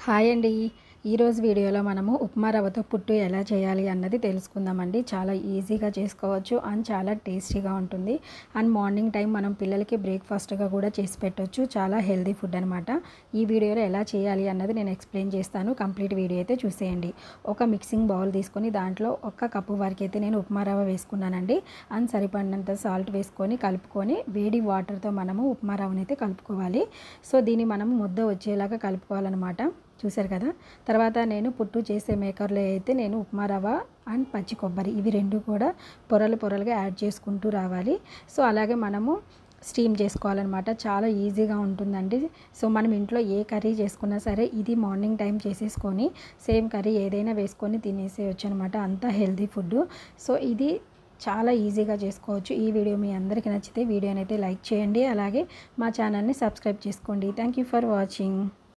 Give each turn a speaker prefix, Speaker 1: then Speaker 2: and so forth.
Speaker 1: Hi అండి. ఈరోజు వీడియోలో మనము ఉప్మా రవ్వతో పుట్టు ఎలా చేయాలి అన్నది తెలుసుకుందామండి. చాలా ఈజీగా చేసుకోవచ్చు అండ్ చాలా టేస్టీగా ఉంటుంది. అండ్ మార్నింగ్ టైం మనం పిల్లలకి బ్రేక్ఫాస్ట్గా కూడా చేసి పెట్టవచ్చు. చాలా హెల్తీ ఫుడ్ అనమాట. ఈ వీడియోలో ఎలా చేయాలి అన్నది నేను ఎక్స్ప్లెయిన్ చేస్తాను. కంప్లీట్ వీడియో అయితే చూసేయండి. ఒక మిక్సింగ్ బౌల్ తీసుకొని దాంట్లో 1 కప్పు వరకు అయితే నేను ఉప్మా రవ్వ వేసుకున్నానండి. అండ్ సరిపడినంత సాల్ట్ వేసుకొని కలుపుకొని వేడి వాటర్తో మనము ఉప్మా రవ్వని అయితే కలుపుకోవాలి. సో దీన్ని మనం ముద్ద వచ్చేలాగా కలుపుకోవాలన్నమాట. చూసారు కదా. తర్వాత నేను పుట్టు చేసే మేకర్లో అయితే నేను ఉప్మా రవ్వ అండ్ పచ్చి కొబ్బరి ఇవి రెండు కూడా పొరలుగా యాడ్ చేసుకుంటూ రావాలి. సో అలాగే మనము స్టీమ్ చేసుకోవాలన్నమాట. చాలా ఈజీగా ఉంటుందండి. సో మనం ఇంట్లో ఏ కర్రీ చేసుకున్నా సరే ఇది మార్నింగ్ టైం చేసేసుకొని సేమ్ కర్రీ ఏదైనా వేసుకొని తినేసేయచ్చు అనమాట. అంత హెల్తీ ఫుడ్. సో ఇది చాలా ఈజీగా చేసుకోవచ్చు. ఈ వీడియో మీ అందరికీ నచ్చితే వీడియోని అయితే లైక్ చేయండి. అలాగే మా ఛానల్ని సబ్స్క్రైబ్ చేసుకోండి. Thank you for watching.